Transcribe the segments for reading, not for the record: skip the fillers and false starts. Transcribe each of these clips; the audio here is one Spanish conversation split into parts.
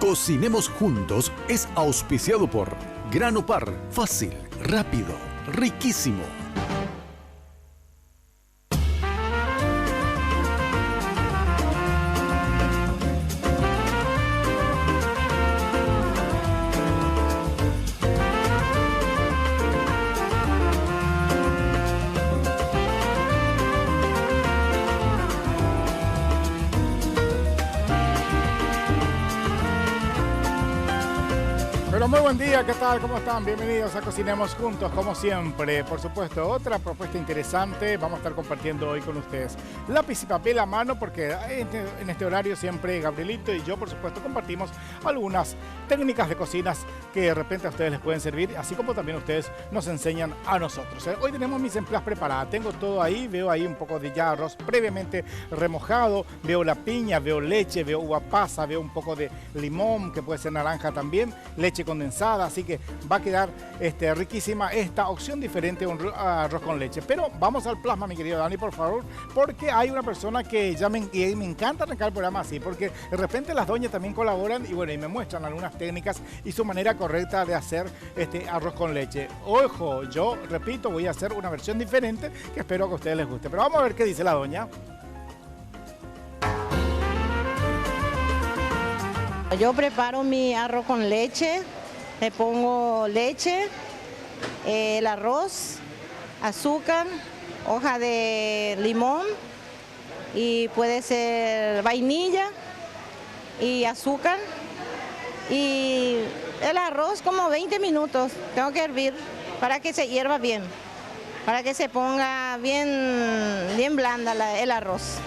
Cocinemos Juntos es auspiciado por Grano Par, fácil, rápido, riquísimo. Pero muy buen día, ¿qué tal? ¿Cómo están? Bienvenidos a Cocinemos Juntos, como siempre. Por supuesto, otra propuesta interesante vamos a estar compartiendo hoy con ustedes. Lápiz y papel a mano, porque en este horario siempre Gabrielito y yo, por supuesto, compartimos algunas técnicas de cocinas que de repente a ustedes les pueden servir, así como también ustedes nos enseñan a nosotros. Hoy tenemos mis empleadas preparadas, tengo todo ahí, veo ahí un poco de ya arroz previamente remojado, veo la piña, veo leche, veo uva pasa, veo un poco de limón, que puede ser naranja también, leche condensada, así que va a quedar riquísima esta opción diferente a un arroz con leche. Pero vamos al plasma, mi querido Dani, por favor, porque hay una persona que ya me encanta arrancar el programa así, porque de repente las doñas también colaboran y bueno, y me muestran algunas técnicas y su manera correcta de hacer arroz con leche. Ojo, yo repito, voy a hacer una versión diferente que espero que a ustedes les guste. Pero vamos a ver qué dice la doña. Yo preparo mi arroz con leche, le pongo leche, el arroz, azúcar, hoja de limón y puede ser vainilla y azúcar y el arroz como 20 minutos, tengo que hervir para que se hierva bien, para que se ponga bien blanda el arroz.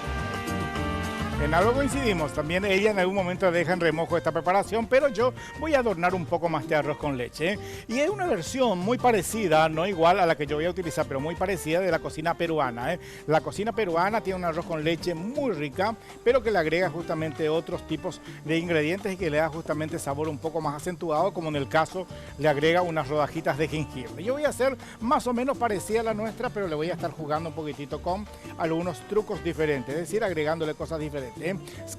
En algo coincidimos, también ella en algún momento deja en remojo esta preparación, pero yo voy a adornar un poco más de arroz con leche. Y es una versión muy parecida, no igual a la que yo voy a utilizar, pero muy parecida de la cocina peruana. La cocina peruana tiene un arroz con leche muy rica, pero que le agrega justamente otros tipos de ingredientes y que le da justamente sabor un poco más acentuado, como en el caso le agrega unas rodajitas de jengibre. Yo voy a hacer más o menos parecida a la nuestra, pero le voy a estar jugando un poquitito con algunos trucos diferentes, es decir, agregándole cosas diferentes.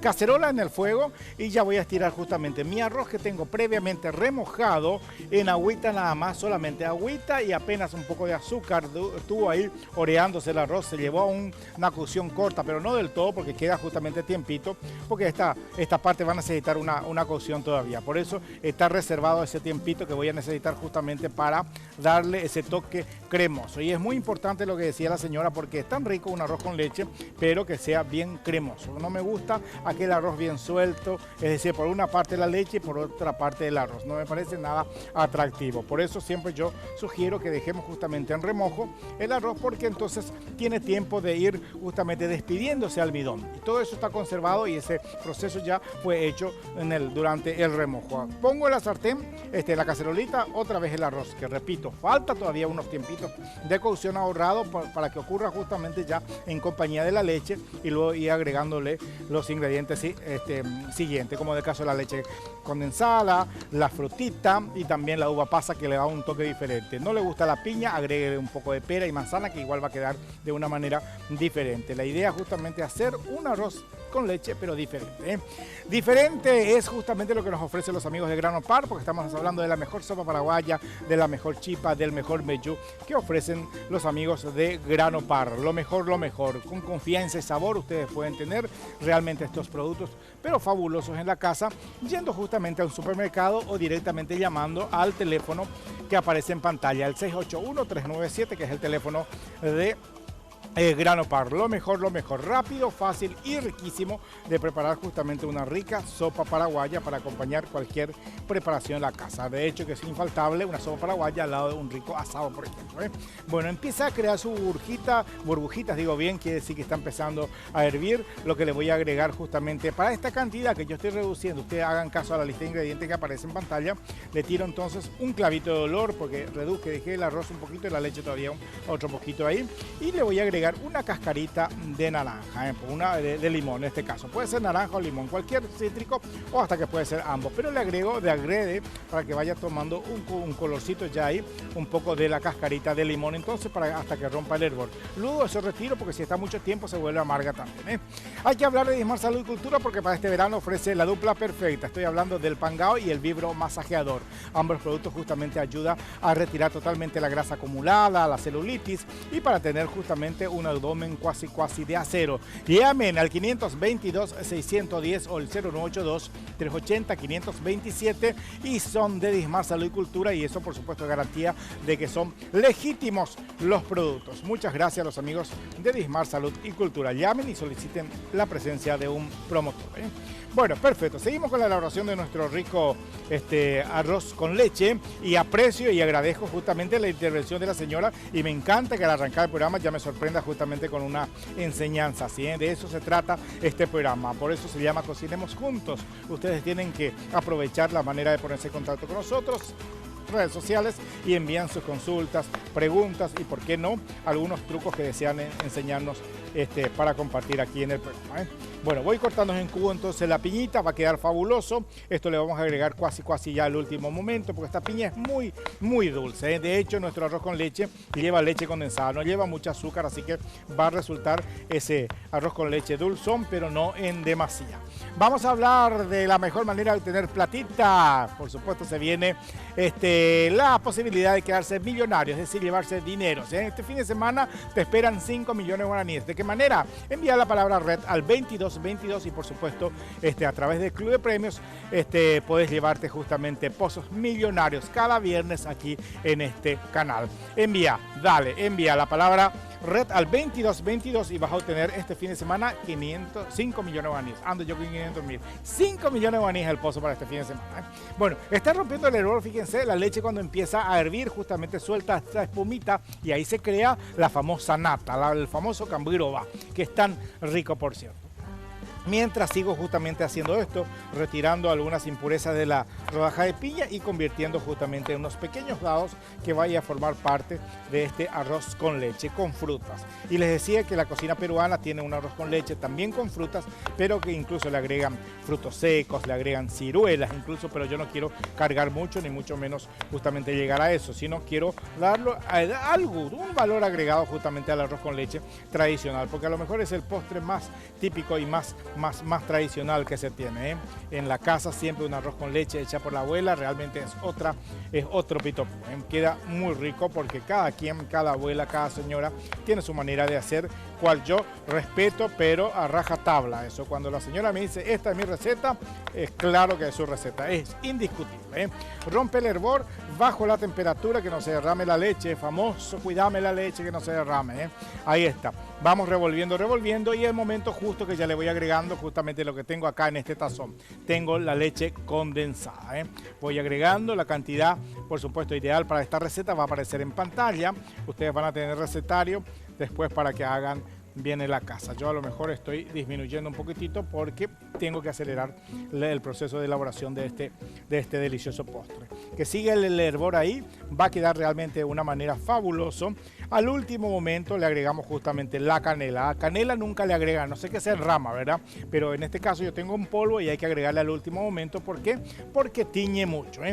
Cacerola en el fuego y ya voy a estirar justamente mi arroz que tengo previamente remojado en agüita nada más, solamente agüita y apenas un poco de azúcar. Estuvo ahí oreándose el arroz, se llevó a una cocción corta, pero no del todo porque queda justamente tiempito, porque esta parte va a necesitar una cocción todavía. Por eso está reservado ese tiempito que voy a necesitar justamente para darle ese toque cremoso. Y es muy importante lo que decía la señora porque es tan rico un arroz con leche, pero que sea bien cremoso. No me gusta aquel arroz bien suelto, es decir, por una parte la leche y por otra parte el arroz. No me parece nada atractivo. Por eso siempre yo sugiero que dejemos justamente en remojo el arroz porque entonces tiene tiempo de ir justamente despidiéndose almidón. Y todo eso está conservado y ese proceso ya fue hecho durante el remojo. Pongo en la sartén, la cacerolita, otra vez el arroz, que repito, falta todavía unos tiempitos de cocción ahorrado para que ocurra justamente ya en compañía de la leche y luego ir agregándole los ingredientes siguientes, como en el caso de la leche condensada, la frutita y también la uva pasa que le da un toque diferente. No le gusta la piña, agregue un poco de pera y manzana que igual va a quedar de una manera diferente. La idea es justamente hacer un arroz con leche, pero diferente. Diferente es justamente lo que nos ofrecen los amigos de Grano Par, porque estamos hablando de la mejor sopa paraguaya, de la mejor chipa, del mejor meyú que ofrecen los amigos de Grano Par. Lo mejor, con confianza y sabor ustedes pueden tener realmente estos productos, pero fabulosos en la casa, yendo justamente a un supermercado o directamente llamando al teléfono que aparece en pantalla, el 681-397, que es el teléfono de Grano Par. Lo mejor, rápido, fácil y riquísimo de preparar justamente una rica sopa paraguaya para acompañar cualquier preparación en la casa. De hecho que es infaltable una sopa paraguaya al lado de un rico asado, por ejemplo. Bueno, empieza a crear su burbujitas, digo bien, quiere decir que está empezando a hervir. Lo que le voy a agregar justamente para esta cantidad que yo estoy reduciendo, ustedes hagan caso a la lista de ingredientes que aparece en pantalla, le tiro entonces un clavito de olor porque dejé el arroz un poquito y la leche todavía otro poquito ahí y le voy a agregar agregar una cascarita de naranja, una de limón en este caso. Puede ser naranja o limón, cualquier cítrico o hasta que puede ser ambos. Pero le agrego de agrede para que vaya tomando un colorcito ya ahí, un poco de la cascarita de limón, entonces hasta que rompa el hervor. Luego eso retiro porque si está mucho tiempo se vuelve amarga también. Hay que hablar de Dismar Salud y Cultura porque para este verano ofrece la dupla perfecta. Estoy hablando del Pangao y el Vibro Masajeador. Ambos productos justamente ayudan a retirar totalmente la grasa acumulada, la celulitis y para tener justamente un abdomen cuasi de acero. Llamen al 522-610 o el 0982-380-527 y son de Dismar Salud y Cultura y eso por supuesto es garantía de que son legítimos los productos. Muchas gracias a los amigos de Dismar Salud y Cultura. Llamen y soliciten la presencia de un promotor. Bueno, perfecto. Seguimos con la elaboración de nuestro rico arroz con leche y aprecio y agradezco justamente la intervención de la señora y me encanta que al arrancar el programa ya me sorprenda justamente con una enseñanza. ¿Sí? De eso se trata este programa. Por eso se llama Cocinemos Juntos. Ustedes tienen que aprovechar la manera de ponerse en contacto con nosotros, redes sociales y envían sus consultas, preguntas y por qué no algunos trucos que desean enseñarnos para compartir aquí en el programa. Bueno, voy cortando en cubo entonces la piñita, va a quedar fabuloso. Esto le vamos a agregar casi ya al último momento porque esta piña es muy dulce. De hecho, nuestro arroz con leche lleva leche condensada, no lleva mucho azúcar, así que va a resultar ese arroz con leche dulzón, pero no en demasía. Vamos a hablar de la mejor manera de obtener platita. Por supuesto, se viene la posibilidad de quedarse millonario, es decir, llevarse dinero. Este fin de semana te esperan 5 millones de guaraníes. ¿De qué manera? Envía la palabra red al 2222 y por supuesto a través del Club de Premios puedes llevarte justamente pozos millonarios cada viernes aquí en este canal. Envía la palabra red al 2222 y vas a obtener este fin de semana 5 millones de guaraníes. Ando yo con 500.000. 5 millones de guaraníes el pozo para este fin de semana. Bueno, está rompiendo el hervor, fíjense, la leche cuando empieza a hervir justamente suelta esta espumita y ahí se crea la famosa nata, el famoso cambuiroba, que es tan rico por cierto. Mientras sigo justamente haciendo esto, retirando algunas impurezas de la rodaja de piña y convirtiendo justamente en unos pequeños dados que vaya a formar parte de este arroz con leche con frutas. Y les decía que la cocina peruana tiene un arroz con leche también con frutas, pero que incluso le agregan frutos secos, le agregan ciruelas incluso, pero yo no quiero cargar mucho ni mucho menos justamente llegar a eso, sino quiero darlo un valor agregado justamente al arroz con leche tradicional, porque a lo mejor es el postre más típico y más tradicional que se tiene. En la casa siempre un arroz con leche hecha por la abuela, realmente es otro pito. Queda muy rico porque cada quien, cada abuela, cada señora tiene su manera de hacer, cual yo respeto, pero a rajatabla. Eso cuando la señora me dice, esta es mi receta, es claro que es su receta, es indiscutible. Rompe el hervor, bajo la temperatura, que no se derrame la leche, famoso, cuidame la leche que no se derrame. Ahí está. Vamos revolviendo y es el momento justo que ya le voy agregando justamente lo que tengo acá en este tazón. Tengo la leche condensada. Voy agregando la cantidad, por supuesto, ideal para esta receta. Va a aparecer en pantalla. Ustedes van a tener recetario después para que hagan bien en la casa. Yo a lo mejor estoy disminuyendo un poquitito porque tengo que acelerar el proceso de elaboración de este delicioso postre. Que siga el hervor ahí, va a quedar realmente de una manera fabuloso. Al último momento le agregamos justamente la canela. A canela nunca le agregan, no sé qué sea en rama, ¿verdad? Pero en este caso yo tengo un polvo y hay que agregarle al último momento. ¿Por qué? Porque tiñe mucho.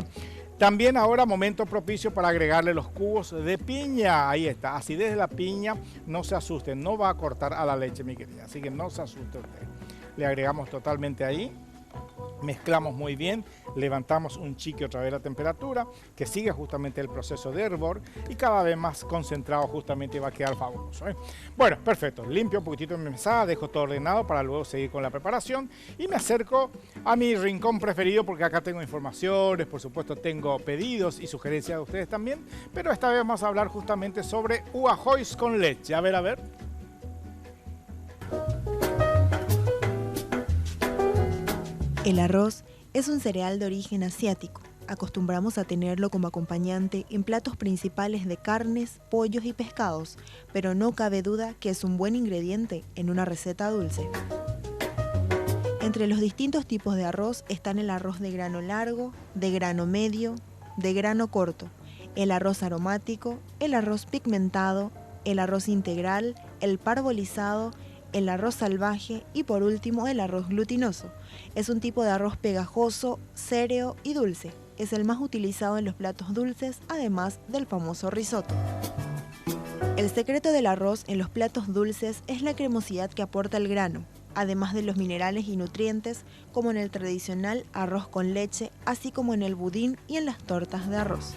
También ahora momento propicio para agregarle los cubos de piña. Ahí está, acidez de la piña, no se asusten, no va a cortar a la leche, mi querida. Así que no se asuste usted. Le agregamos totalmente ahí. Mezclamos muy bien, levantamos un chique otra vez la temperatura, que sigue justamente el proceso de hervor y cada vez más concentrado justamente va a quedar fabuloso. Bueno, perfecto, limpio un poquitito mi mesada, dejo todo ordenado para luego seguir con la preparación y me acerco a mi rincón preferido porque acá tengo informaciones, por supuesto tengo pedidos y sugerencias de ustedes también, pero esta vez vamos a hablar justamente sobre uajois con leche. A ver. El arroz es un cereal de origen asiático. Acostumbramos a tenerlo como acompañante en platos principales de carnes, pollos y pescados, pero no cabe duda que es un buen ingrediente en una receta dulce. Entre los distintos tipos de arroz están el arroz de grano largo, de grano medio, de grano corto, el arroz aromático, el arroz pigmentado, el arroz integral, el parbolizado, el arroz salvaje y por último el arroz glutinoso. Es un tipo de arroz pegajoso, séreo y dulce. Es el más utilizado en los platos dulces, además del famoso risotto. El secreto del arroz en los platos dulces es la cremosidad que aporta el grano, además de los minerales y nutrientes, como en el tradicional arroz con leche, así como en el budín y en las tortas de arroz.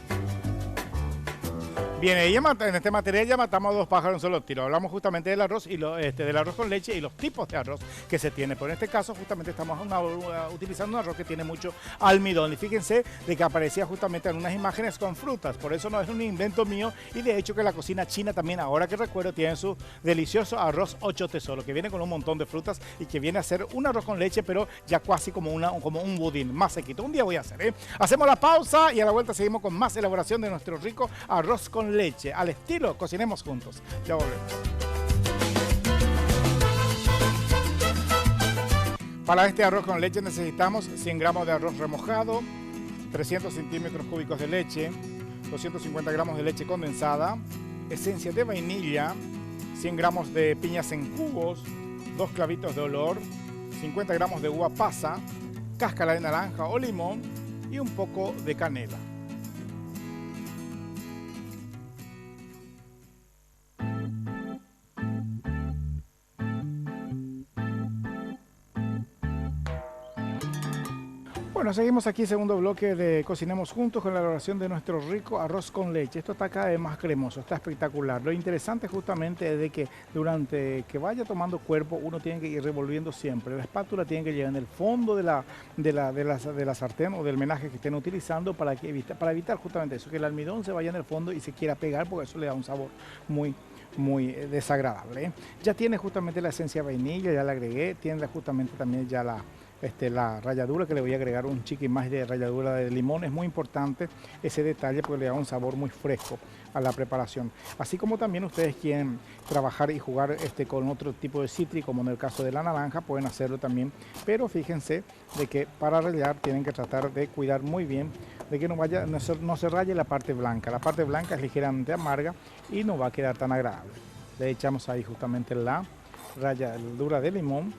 Bien, en este material ya matamos a dos pájaros en un solo tiro. Hablamos justamente del arroz y del arroz con leche y los tipos de arroz que se tiene. Pero en este caso justamente estamos utilizando un arroz que tiene mucho almidón. Y fíjense de que aparecía justamente en unas imágenes con frutas. Por eso no es un invento mío. Y de hecho que la cocina china también, ahora que recuerdo, tiene su delicioso arroz ocho tesoro, que viene con un montón de frutas y que viene a ser un arroz con leche, pero ya casi como un budín, más sequito. Un día voy a hacer, ¿eh? Hacemos la pausa y a la vuelta seguimos con más elaboración de nuestro rico arroz con leche, al estilo Cocinemos Juntos. Ya volvemos. Para este arroz con leche necesitamos 100 gramos de arroz remojado, 300 centímetros cúbicos de leche, 250 gramos de leche condensada, esencia de vainilla, 100 gramos de piñas en cubos, 2 clavitos de olor, 50 gramos de uva pasa, cáscara de naranja o limón y un poco de canela. Bueno, seguimos aquí, segundo bloque de Cocinemos Juntos con la elaboración de nuestro rico arroz con leche. Esto está cada vez más cremoso, está espectacular. Lo interesante justamente es de que durante que vaya tomando cuerpo uno tiene que ir revolviendo siempre. La espátula tiene que llegar en el fondo de la sartén o del menaje que estén utilizando para evitar justamente eso, que el almidón se vaya en el fondo y se quiera pegar, porque eso le da un sabor muy desagradable, ¿eh? Ya tiene justamente la esencia de vainilla, ya la agregué, tiene justamente también ya la ralladura, que le voy a agregar un chiqui más de ralladura de limón. Es muy importante ese detalle porque le da un sabor muy fresco a la preparación. Así como también ustedes quieren trabajar y jugar con otro tipo de cítrico, como en el caso de la naranja, pueden hacerlo también, pero fíjense de que para rallar tienen que tratar de cuidar muy bien de que no se raye la parte blanca. La parte blanca es ligeramente amarga y no va a quedar tan agradable. Le echamos ahí justamente la ralladura de limón.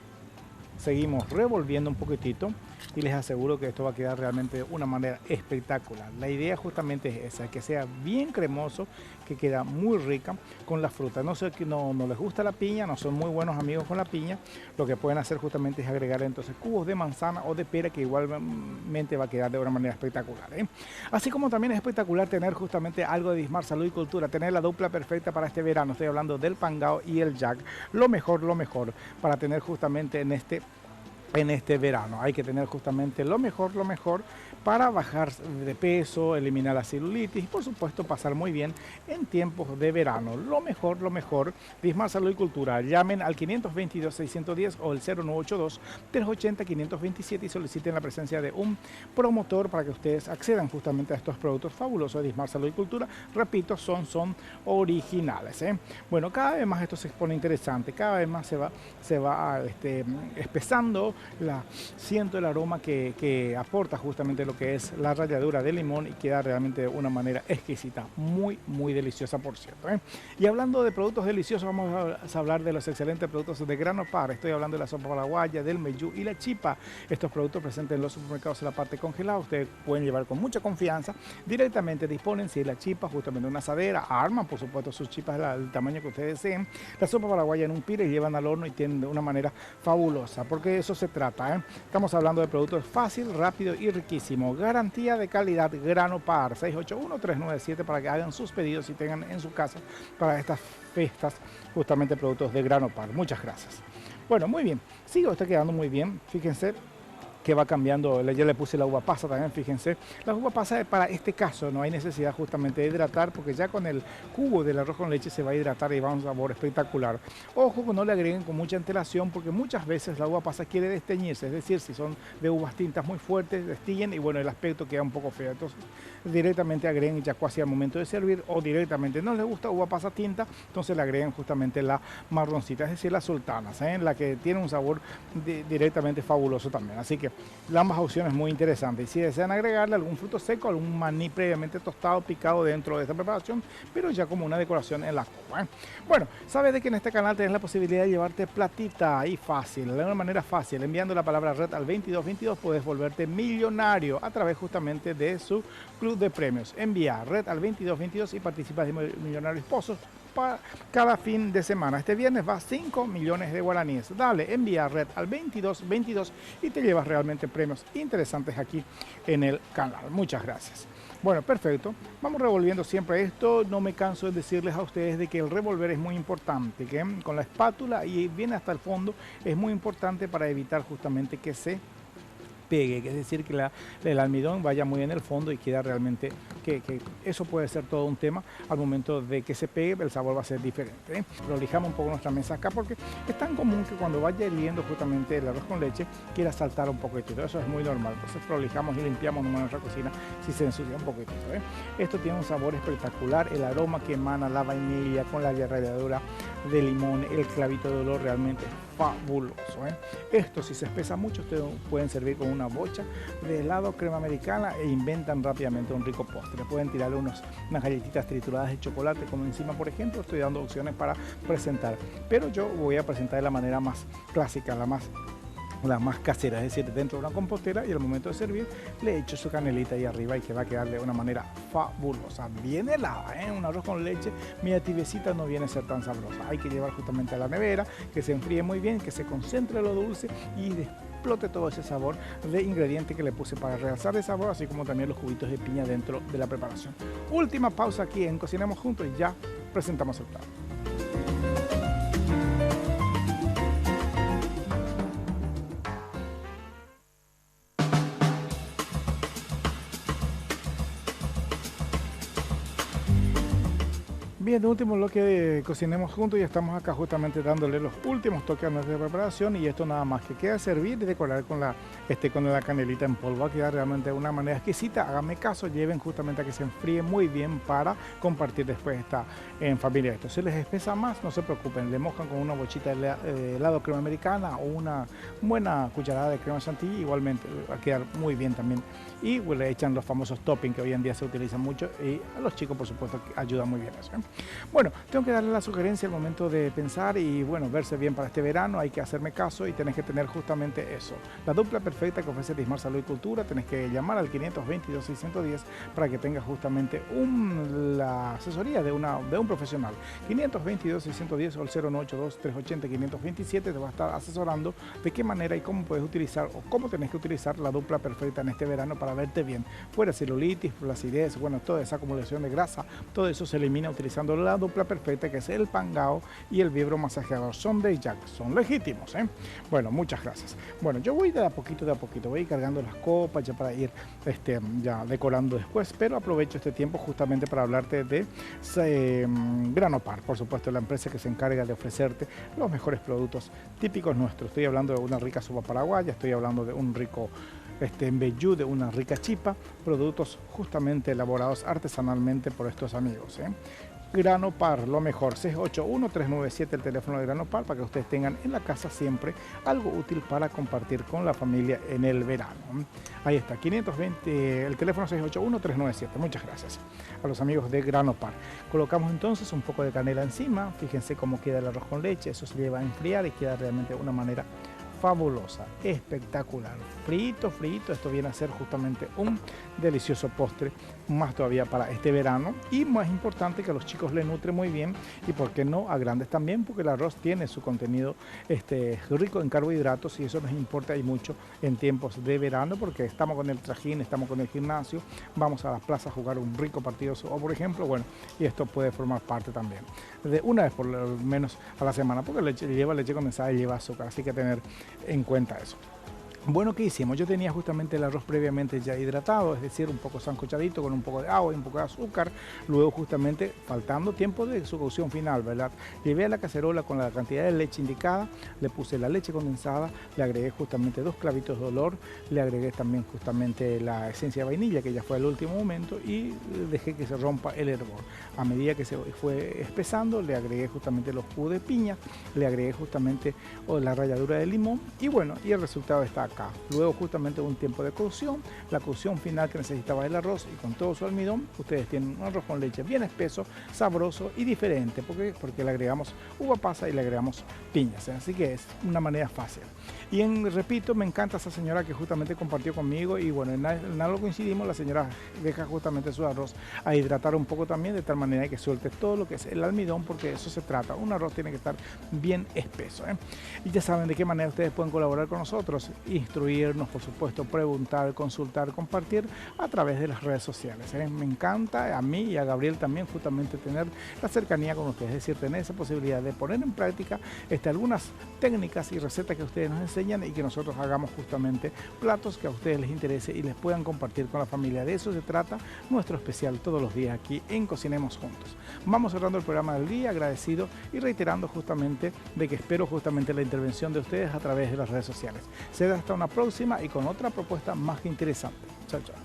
Seguimos revolviendo un poquitito y les aseguro que esto va a quedar realmente de una manera espectacular. La idea justamente es esa, que sea bien cremoso, que queda muy rica con la fruta. No sé que no les gusta la piña, no son muy buenos amigos con la piña, lo que pueden hacer justamente es agregar entonces cubos de manzana o de pera, que igualmente va a quedar de una manera espectacular, ¿eh? Así como también es espectacular tener justamente algo de Dismar Salud y Cultura, tener la dupla perfecta para este verano. Estoy hablando del Pangao y el Jack. Lo mejor para tener justamente en este verano. Hay que tener justamente lo mejor para bajar de peso, eliminar la celulitis y por supuesto pasar muy bien en tiempos de verano. Lo mejor, Dismar Salud y Cultura. Llamen al 522-610 o el 0982-380-527 y soliciten la presencia de un promotor para que ustedes accedan justamente a estos productos fabulosos de Dismar Salud y Cultura. Repito, son originales, ¿eh? Bueno, cada vez más esto se pone interesante, cada vez más se va espesando. Siento el aroma que aporta justamente lo que es la ralladura de limón y queda realmente de una manera exquisita, muy deliciosa, por cierto, ¿eh? Y hablando de productos deliciosos, vamos a hablar de los excelentes productos de Grano Par. Estoy hablando de la sopa paraguaya, del meyú y la chipa. Estos productos presentes en los supermercados en la parte congelada, ustedes pueden llevar con mucha confianza. Directamente disponen, si es la chipa, justamente una asadera, arman por supuesto sus chipas del tamaño que ustedes deseen. La sopa paraguaya en un pire y llevan al horno y tienen de una manera fabulosa, porque eso se trata, ¿eh? Estamos hablando de productos fácil, rápido y riquísimo. Garantía de calidad Grano Par, 681-397 para que hagan sus pedidos y tengan en su casa para estas fiestas justamente productos de Grano Par. Muchas gracias. Bueno, muy bien, está quedando muy bien, fíjense que va cambiando. Ya le puse la uva pasa también, fíjense. La uva pasa para este caso no hay necesidad justamente de hidratar, porque ya con el jugo del arroz con leche se va a hidratar y va a un sabor espectacular. Ojo que no le agreguen con mucha antelación, porque muchas veces la uva pasa quiere desteñirse, es decir, si son de uvas tintas muy fuertes, destiñen y bueno, el aspecto queda un poco feo. Entonces directamente agreguen ya casi al momento de servir, o directamente no les gusta uva pasa tinta, entonces le agreguen justamente la marroncita, es decir, las sultanas, la que tiene un sabor directamente fabuloso también. Así que ambas opciones muy interesantes. Y si desean agregarle algún fruto seco, algún maní previamente tostado, picado dentro de esta preparación, pero ya como una decoración en la copa. Bueno, sabes de que en este canal tienes la posibilidad de llevarte platita y fácil, de una manera fácil. Enviando la palabra red al 2222 puedes volverte millonario a través justamente de su club de premios. Envía red al 2222 y participas de Millonarios Pozos para cada fin de semana. Este viernes va 5 millones de guaraníes. Dale, envía red al 2222 y te llevas realmente premios interesantes aquí en el canal. Muchas gracias. Bueno, perfecto. Vamos revolviendo siempre esto. No me canso de decirles a ustedes de que el revolver es muy importante, que con la espátula y viene hasta el fondo es muy importante para evitar justamente que se pegue, es decir, que el almidón vaya muy en el fondo y queda realmente, que eso puede ser todo un tema al momento de que se pegue, el sabor va a ser diferente, ¿eh? Prolijamos un poco nuestra mesa acá porque es tan común que cuando vaya hirviendo justamente el arroz con leche quiera saltar un poquitito, eso es muy normal, entonces prolijamos y limpiamos nuestra cocina si se ensucia un poquitito, ¿eh? Esto tiene un sabor espectacular, el aroma que emana la vainilla con la ralladura de limón, el clavito de olor realmente fabuloso, ¿eh? Esto si se espesa mucho ustedes pueden servir con una bocha de helado crema americana e inventan rápidamente un rico postre. Pueden tirarle unas galletitas trituradas de chocolate como encima, por ejemplo. Estoy dando opciones para presentar, pero yo voy a presentar de la manera más clásica, la más casera, es decir, dentro de una compostera, y al momento de servir le echo su canelita ahí arriba y que va a quedar de una manera fabulosa, bien helada, ¿eh? Un arroz con leche media tibiecita no viene a ser tan sabrosa, hay que llevar justamente a la nevera, que se enfríe muy bien, que se concentre lo dulce y explote todo ese sabor de ingrediente que le puse para realzar el sabor, así como también los cubitos de piña dentro de la preparación. Última pausa aquí en Cocinamos Juntos y ya presentamos el plato. Bien, último bloque de Cocinemos Juntos y estamos acá justamente dándole los últimos toques a nuestra preparación y esto nada más que queda servir y decorar con la canelita en polvo. Va a quedar realmente de una manera exquisita. Háganme caso, lleven justamente a que se enfríe muy bien para compartir después esta en familia. Esto si les espesa más, no se preocupen, le mojan con una bochita de helado crema americana o una buena cucharada de crema chantilly, igualmente va a quedar muy bien también. Y pues, le echan los famosos toppings que hoy en día se utilizan mucho y a los chicos por supuesto que ayuda muy bien eso, ¿eh? Bueno, tengo que darle la sugerencia al momento de pensar y bueno, verse bien para este verano, hay que hacerme caso y tenés que tener justamente eso. La dupla perfecta que ofrece Dismar Salud y Cultura, tenés que llamar al 522-610 para que tengas justamente la asesoría de un profesional. 522-610 o el 0982-380-527 te va a estar asesorando de qué manera y cómo puedes utilizar o cómo tenés que utilizar la dupla perfecta en este verano para verte bien. Fuera celulitis, flacidez, bueno, toda esa acumulación de grasa, todo eso se elimina utilizando la dupla perfecta que es el Pangao y el vibro masajeador. Son de Jack, son legítimos, ¿eh? Bueno, muchas gracias. Bueno, yo voy de a poquito, voy a ir cargando las copas ya para ir ya decorando después, pero aprovecho este tiempo justamente para hablarte de Granopar, por supuesto, la empresa que se encarga de ofrecerte los mejores productos típicos nuestros. Estoy hablando de una rica sopa paraguaya, estoy hablando de un rico embellú, de una rica chipa, productos justamente elaborados artesanalmente por estos amigos, ¿eh? Granopar, lo mejor, 681-397 el teléfono de Granopar para que ustedes tengan en la casa siempre algo útil para compartir con la familia en el verano. Ahí está, 520, el teléfono 681-397, muchas gracias a los amigos de Granopar. Colocamos entonces un poco de canela encima, fíjense cómo queda el arroz con leche, eso se lleva a enfriar y queda realmente de una manera fabulosa, espectacular, frito, esto viene a ser justamente un delicioso postre, más todavía para este verano y más importante que a los chicos les nutre muy bien y por qué no a grandes también, porque el arroz tiene su contenido rico en carbohidratos y eso nos importa y mucho en tiempos de verano porque estamos con el trajín, estamos con el gimnasio, vamos a las plazas a jugar un rico partido o por ejemplo, bueno, y esto puede formar parte también de una vez por lo menos a la semana porque lleva leche condensada y lleva azúcar, así que tener en cuenta eso. Bueno, ¿qué hicimos? Yo tenía justamente el arroz previamente ya hidratado, es decir, un poco sancochadito con un poco de agua y un poco de azúcar. Luego justamente, faltando tiempo de su cocción final, ¿verdad? Llevé a la cacerola con la cantidad de leche indicada, le puse la leche condensada, le agregué justamente 2 clavitos de olor, le agregué también justamente la esencia de vainilla, que ya fue al último momento, y dejé que se rompa el hervor. A medida que se fue espesando, le agregué justamente los jugos de piña, le agregué justamente la ralladura de limón, y bueno, y el resultado está acá. acá. Luego justamente un tiempo de cocción, la cocción final que necesitaba el arroz y con todo su almidón, ustedes tienen un arroz con leche bien espeso, sabroso y diferente, porque le agregamos uva pasa y le agregamos piñas, así que es una manera fácil. Y repito, me encanta esa señora que justamente compartió conmigo y bueno, en algo coincidimos, la señora deja justamente su arroz a hidratar un poco también, de tal manera que suelte todo lo que es el almidón, porque de eso se trata, un arroz tiene que estar bien espeso. Y ya saben de qué manera ustedes pueden colaborar con nosotros, instruirnos, por supuesto, preguntar, consultar, compartir a través de las redes sociales. Me encanta a mí y a Gabriel también justamente tener la cercanía con ustedes, es decir, tener esa posibilidad de poner en práctica algunas técnicas y recetas que ustedes nos enseñan y que nosotros hagamos justamente platos que a ustedes les interese y les puedan compartir con la familia. De eso se trata nuestro especial todos los días aquí en Cocinemos Juntos. Vamos cerrando el programa del día, agradecido y reiterando justamente de que espero justamente la intervención de ustedes a través de las redes sociales. Será hasta una próxima y con otra propuesta más que interesante. Chao, chao.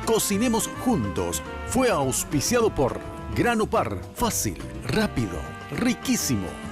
Cocinemos Juntos fue auspiciado por Grano Par, fácil, rápido, riquísimo.